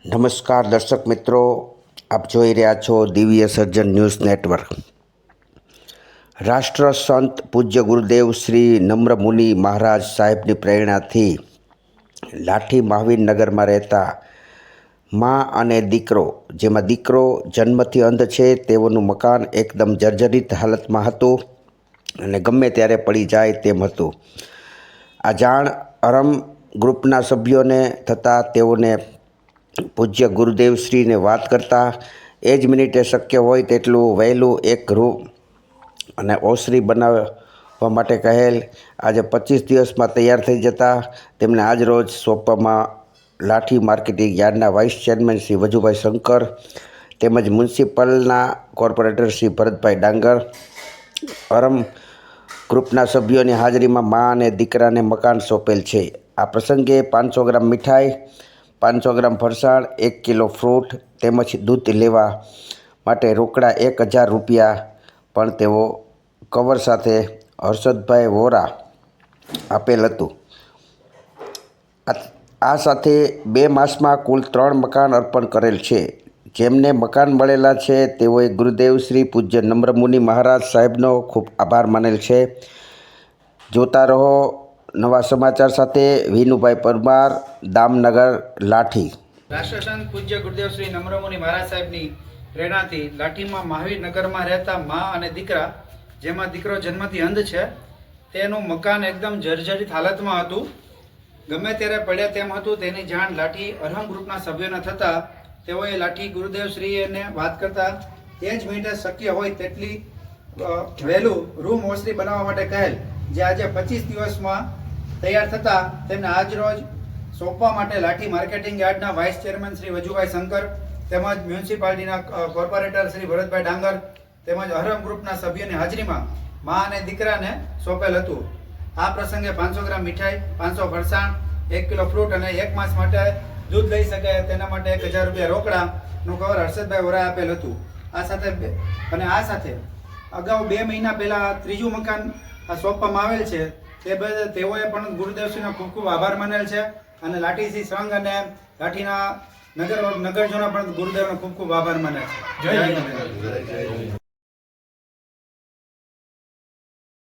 નમસ્કાર દર્શક મિત્રો, આપ જોઈ રહ્યા છો દિવ્ય સર્જન ન્યૂઝ નેટવર્ક। રાષ્ટ્ર સંત પૂજ્ય ગુરુદેવ શ્રી નમ્ર મુનિ મહારાજ સાહેબની પ્રેરણાથી લાઠી મહાવીર નગરમાં રહેતા મા અને દીકરો, જેમાં દીકરો જન્મથી અંધ છે તેઓનું મકાન એકદમ જર્જરિત હાલતમાં હતું અને ગમે ત્યારે પડી જાય તેમ હતું। આ જાણ અરમ ગ્રુપના સભ્યોને થતાં તેઓને પૂજ્ય ગુરુદેવશ્રીને વાત કરતાં એ જ મિનિટે શક્ય હોય તેટલું વહેલું એક રૂમ અને ઓસરી બનાવવા માટે કહેલ। આજે 25 દિવસમાં તૈયાર થઈ જતા તેમને આજ રોજ સોંપવામાં લાઠી માર્કેટિંગ યાર્ડના વાઇસ ચેરમેન શ્રી વજુભાઈ શંકર તેમજ મ્યુનિસિપલના કોર્પોરેટર શ્રી ભરતભાઈ ડાંગર, અરમ ગ્રુપના સભ્યોની હાજરીમાં મા અને દીકરાને મકાન સોંપેલ છે। આ પ્રસંગે 500 ગ્રામ મીઠાઈ, 500 ગ્રામ ફરસાણ, 1 કિલો ફ્રૂટ તેમજ દૂધ લેવા માટે રોકડા 1000 રૂપિયા પણ તેઓ કવર સાથે હર્ષદભાઈ વોરા આપેલ હતું। આ સાથે 2 માસમાં કુલ 3 મકાન અર્પણ કરેલ છે। જેમને મકાન મળેલા છે તેઓએ ગુરુદેવ શ્રી પૂજ્ય નમ્ર મુનિ મહારાજ સાહેબનો ખૂબ આભાર માનેલ છે। જોતા રહો નવા સમાચાર સાથે। વિનુભાઈ પરમાર, દામનગર, લાઠી। રાષ્ટ્રસંત પૂજ્ય ગુરુદેવ શ્રી નમ્ર મુનિ મહારાજ સાહેબની પ્રેરણાથી લાઠીમાં મહાવીર નગરમાં રહેતા મા અને દીકરા, જેમાં દીકરો જન્મથી અંધ છે, તેનું મકાન એકદમ જર્જરિત હાલતમાં હતું, ગમે ત્યારે પડ્યા તેમ હતું। તેની જાણ લાઠી અરહમ ગ્રુપના સભ્યોને થતાં તેઓએ લાઠી ગુરુદેવશ્રીને વાત કરતા તે જ મિનિટે શક્ય હોય તેટલી વહેલું રૂમ ઓસરી બનાવવા માટે કહેલ, જે આજે 25 દિવસમાં તૈયાર થતાં તેમને આજ રોજ સોંપવા માટે લાઠી માર્કેટિંગ યાર્ડના વાઇસ ચેરમેન શ્રી વજુભાઈ શંકર તેમજ મ્યુનિસિપાલિટીના કોર્પોરેટર શ્રી ભરતભાઈ ડાંગર તેમજ અરહમ ગ્રુપના સભ્યોની હાજરીમાં મા અને દીકરાને સોંપેલ હતું। આ પ્રસંગે 500 ગ્રામ મીઠાઈ, 500 ફરસાણ, 1 કિલો ફ્રૂટ અને 1 માસ માટે દૂધ લઈ શકે તેના માટે 1000 રૂપિયા રોકડાનું કવર હર્ષદભાઈ વોરાએ આપેલ હતું। આ સાથે અગાઉ 2 મહિના પહેલાં ત્રીજું મકાન સોંપવામાં આવેલ છે, તે બદલ તેઓએ પણ ગુરુદેવશ્રીનો ખૂબ ખૂબ આભાર માનેલ છે અને લાઠી સંઘ અને લાઠીના નગરજનો પણ ગુરુદેવનો ખૂબ ખૂબ આભાર માને છે। જય હિન્દ।